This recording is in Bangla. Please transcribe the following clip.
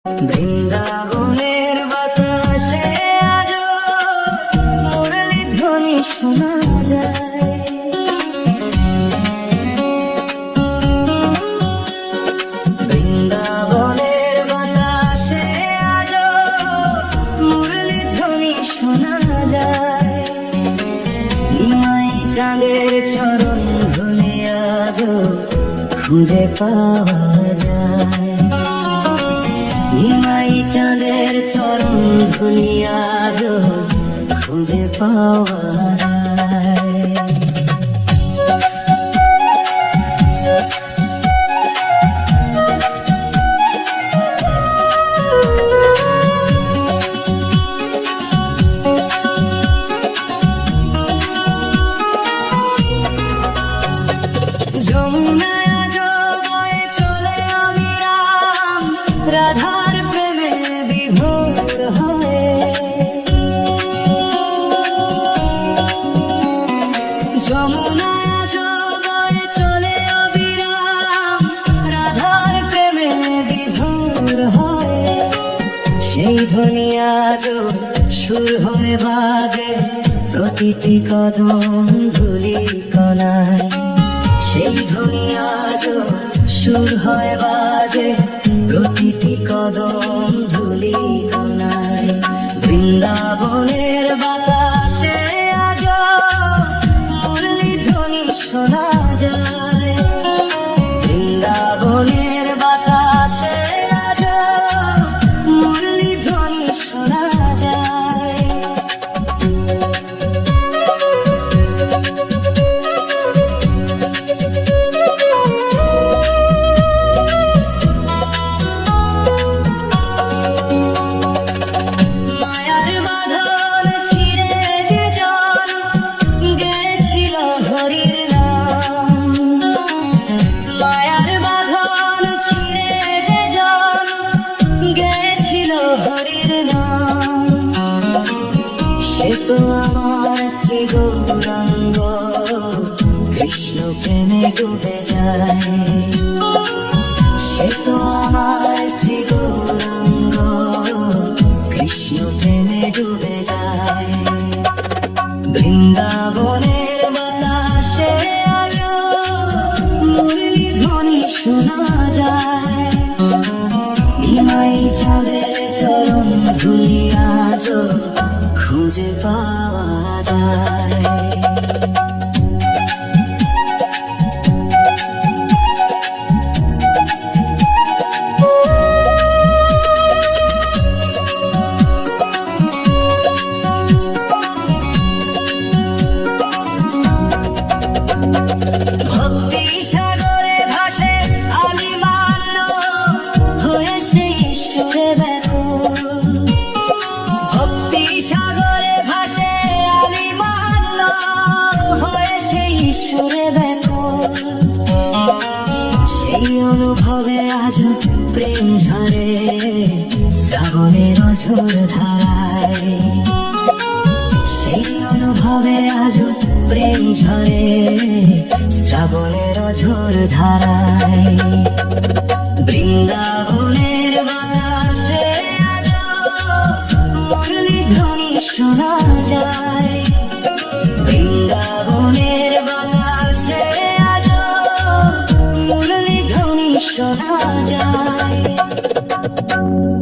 বৃন্দাবনের বাতাসে আজো মুরলী ধ্বনি শোনা যায়। বৃন্দাবনের বাতাসে আজো মুরলী ধ্বনি শোনা যায়। নিমাই চাঁদের চরণ ধুলি আজো খুঁজে পাওয়া যায়। নিমাই চাঁদের চরণ ধুলি আজো খুঁজে পাওয়া যায়। যমুনায় আজো বয়ে চলে অবিরাম রাধার প্রেমে বিভোর হয়ে। যমুনায় আজো বয়ে চলে অবিরাম রাধার প্রেমে বিভোর হয়ে। সেই ধ্বনি আজো সুর হয়ে বাজে প্রতিটি কদম ধুলি কণায়। সেই ধ্বনি আজো সুর হয়ে বাজে প্রতিটি কদম ধুলি কণায়। বৃন্দাবনের বাতাসে আজো মুরলী ধ্বনি শোনা যায়। বৃন্দাবনের বাতাসে আজো মুরলী ধ্বনি শোনা যায়। সে তো আমার শ্রী গৌরাঙ্গ কৃষ্ণ প্রেমে ডুবে যায়। সে তো আমার শ্রী গৌরাঙ্গ কৃষ্ণ প্রেমে ডুবে যায়। বৃন্দাবনের বাতাসে আজো মুরলী ধ্বনি শোনা যায়। নিমাই চাঁদের চরণ ধুলি আজো খুঁজে পাওয়া যায়। ভক্তি সাগরে ভাসে আলিমান্য হয়ে সেই সুরে ব্যাকুল। ভক্তি সাগরে ভাসে আলিমান্য হয়ে সেই সুরে ব্যাকুল। সেই অনুভবে আজ প্রেম ঝরে শ্রাবণের অঝোর ধারায়। সেই অনুভবে আজ প্রেম ঝরে শ্রাবণের অঝোর ধারায়। বৃন্দাবনের বাতাসে আজো মুরলী ধ্বনি শোনা যায়।